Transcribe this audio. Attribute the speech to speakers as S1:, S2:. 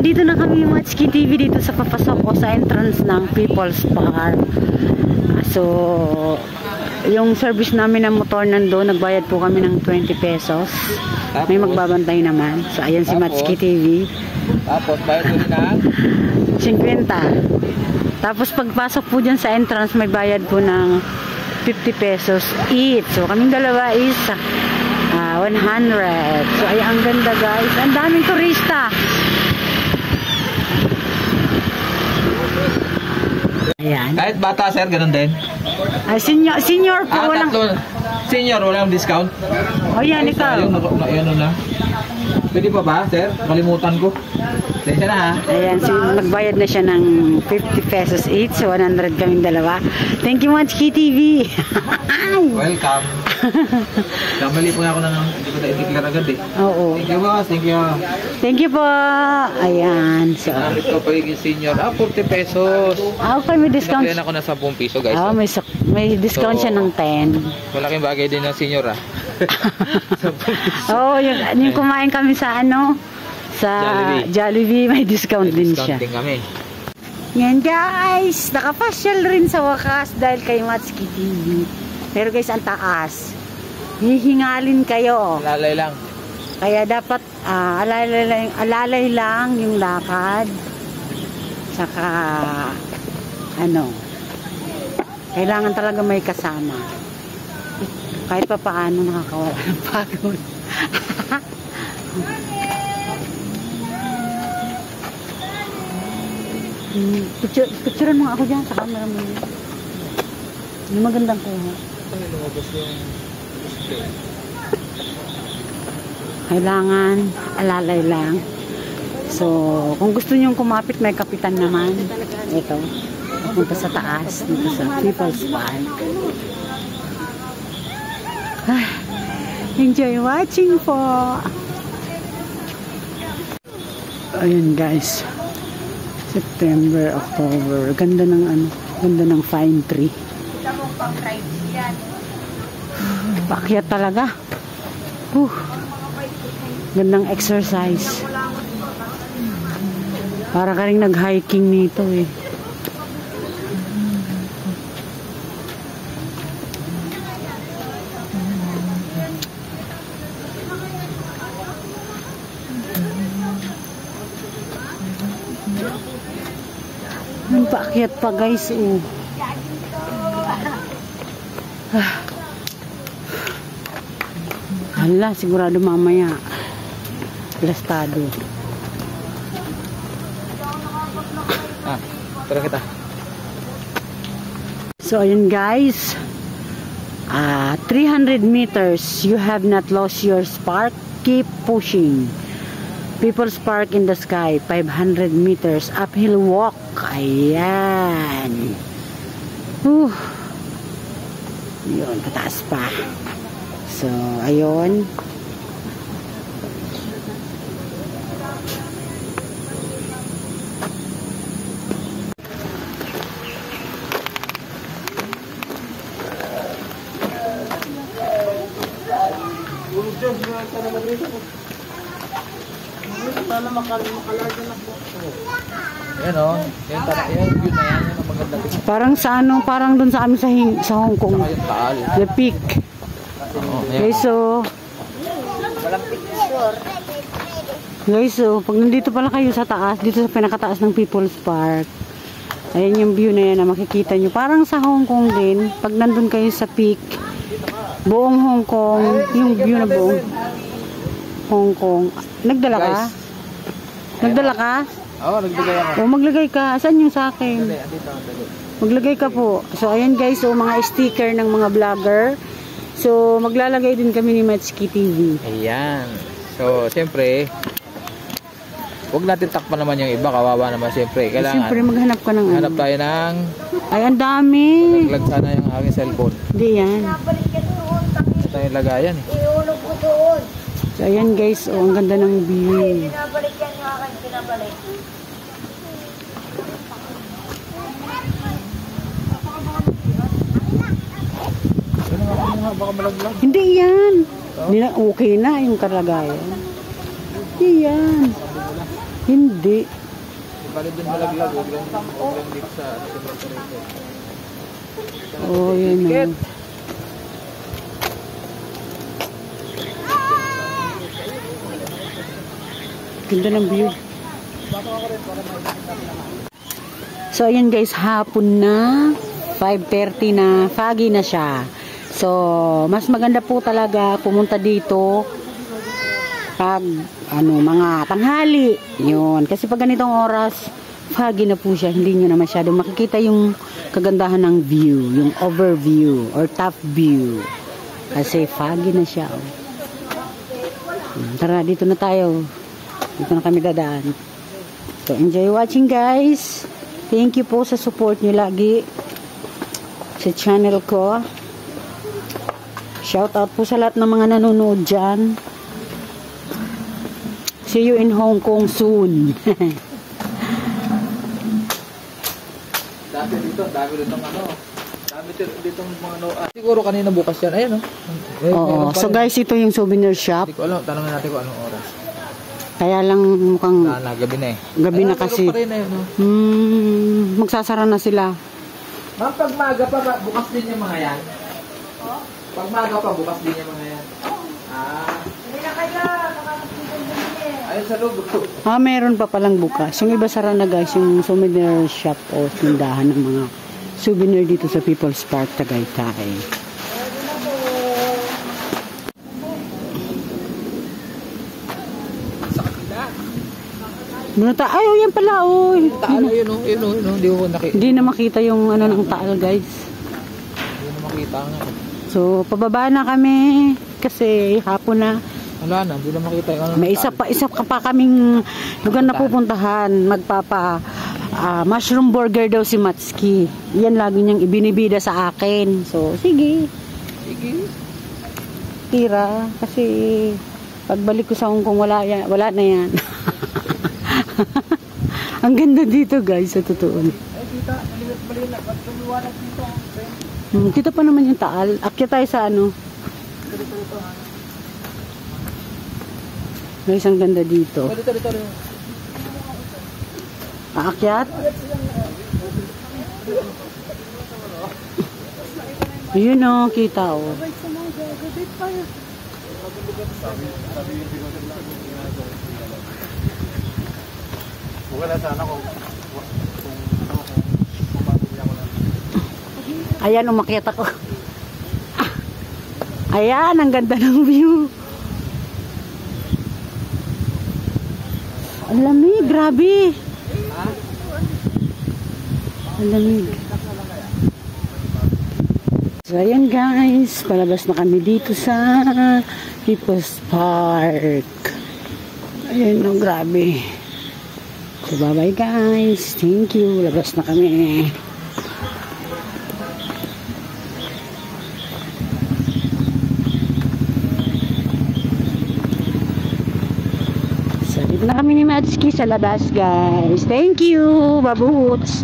S1: nandito na kami Matchki TV dito sa papasok ko sa entrance ng People's Park. So, yung service namin ng motor nandoon, nagbayad po kami ng 20 pesos. May magbabantay naman. So, ayan si Matchki TV.
S2: Tapos, bayad ko na
S1: 50. Tapos, pagpasok po dyan sa entrance, may bayad po ng 50 pesos each. So, kaming dalawa is 100. So, ay ang ganda guys. Ang daming turista. Ayan.
S2: kahit bata, sir, ganun din.
S1: Senior po walang...
S2: Tatlo. Senior, walang discount.
S1: O yan, ikaw.
S2: Ayun na. Pwede pa ba, sir? Kalimutan ko. Sensya na, ha?
S1: Ayan, nagbayad na siya ng 50 pesos each. So, 100 kaming dalawa. Thank you much, KTV.
S2: Welcome. Kamali po ako na hindi ko na-declare agad eh.
S1: Oo.
S2: Thank you, boss. Thank you.
S1: Thank you po. Ayan. So,
S2: Nakakit ko pagiging senior. 40 pesos.
S1: okay, may discount.
S2: Nakalian ako na 10 piso, guys.
S1: May discount siya ng 10.
S2: Malaking bagay din ng senior, ha? 10 piso.
S1: Oo, yung kumain kami sa sa Jollibee, may discount din siya.
S2: Discount din kami.
S1: Yan guys, nakapasyal rin sa wakas dahil kay Matchki TV. Pero guys, ang taas. Hihingalin kayo.
S2: Lalay lang.
S1: Kaya dapat alalay lang yung lakad. Saka kailangan talaga may kasama. Kahit pa paano nakakawala ng pagod. Picturean mo ako dyan sa camera mo. Yung magandang kuha. Kailangan alalay lang. So, kung gusto nyo kumapit, may kapitan naman. Ito. Punta sa taas. Dito sa People's Park. Enjoy watching po. Ayun guys. September, October. Ganda ng fine tree. Paakyat talaga. Gandang exercise. Para ka rin nag-hiking nito eh. Paakyat pa guys oh. Hala, sigurado mamaya plastado.
S2: Tara kita.
S1: So ayun guys, 300 meters, you have not lost your spark, keep pushing. People's Park in the sky, 500 meters, uphill walk. Ayan. Yun, kataas pa. So, ayun.
S2: Yan o. Yan view na yan. Yan ang maganda.
S1: Parang sa parang dun sa amin sa Hong Kong.
S2: Saka yung taal.
S1: The peak. Okay, so guys, so pag nandito pala kayo sa taas, dito sa pinakataas ng People's Park, ayan yung view na yan na makikita nyo. Parang sa Hong Kong din, pag nandun kayo sa peak, buong Hong Kong, yung view na buong Hong Kong. Nagdala ka? Nagdala ka?
S2: Oo, nagbigay ako.
S1: O, maglagay ka. Saan yung sa akin? Maglagay ka po. So, ayan guys, so mga sticker ng mga vlogger. So, maglalagay din kami ni Matchki TV.
S2: Ayan. So, siyempre, huwag natin takpan naman yung iba. Kawawa naman siyempre. Kailangan.
S1: Siyempre, maghanap ka ng
S2: Hanap tayo ng...
S1: Ay, ang dami.
S2: Naglag sana yung aking cellphone.
S1: Hindi yan.
S2: Ito tayo lagayan eh.
S1: So, ayan guys, oh, ang ganda ng view.
S3: Pinabalik yan yung aking pinabalik.
S2: Baka malaglag.
S1: Hindi yan. Hindi na, okay na yung kalagayan. Hindi yan. Hindi.
S2: Bali doon malaglag, huwag lang dito sa cemetery.
S1: Oh, yun o. Ganda ng view. So, ayan guys, hapon na. 5:30 na. Foggy na siya. So, mas maganda po talaga pumunta dito pag, mga tanghali. Yun. Kasi pag ganitong oras, foggy na po siya. Hindi nyo na masyadong makikita yung kagandahan ng view. Yung overview or top view. Kasi foggy na siya. Oh. Tara, dito na tayo. Dito na kami dadaan. So, enjoy watching guys. Thank you po sa support nyo lagi sa channel ko. Shout out po sa lahat ng mga nanonood dyan. See you in Hong Kong soon.
S2: Dami dito mga siguro kanina bukas yan. Ayan
S1: Oo. So guys, ito yung souvenir shop.
S2: Hindi ko alam, tanongin natin kung anong oras.
S1: Kaya lang mukhang
S2: Gabi na eh.
S1: Gabi na kasi.
S2: Pa rin,
S1: Magsasara na sila.
S2: Ma'am, pag maaga pa, bukas din yung mga yan? Pag maaga pa, bukas din yung mga yan?
S3: Hindi na kayo,
S2: Ayun sa loob.
S1: Meron pa palang bukas. Yung iba sara na guys, yung souvenir shop o tindahan ng mga souvenir dito sa People's Park, Tagaytay. Ay, yan pala, oy.
S2: Taal, yun. Hindi ko nakita.
S1: Hindi na makita yung ng taal, guys.
S2: Hindi na makita nga.
S1: So, pababa na kami kasi hapon na.
S2: Wala na, hindi na makita yung
S1: May isa pa kaming lugar na pupuntahan. Mushroom burger daw si Matski. Yan lagi niyang ibinibida sa akin. So, sige. Tira. Kasi pagbalik ko sa Hong Kong, wala na yan. Ang ganda dito guys, sa totoo.
S2: Ay, kita, maliwanag. Ba't lumiwanag dito?
S1: Kita pa naman yung taal. Akyat tayo sa Guys, ang ganda dito.
S2: Dito.
S1: Aakyat? Ayun o, kita o. Ayan, umakyat ako. Ayan, ang ganda ng view. Ang lamig, grabe. Ang lamig. So, ayan guys, palabas na kami dito sa People's Park. Ayan, grabe. So, bye-bye guys. Thank you. Labas na kami. So, dito na kami ni Matski sa labas guys. Thank you. Babuts.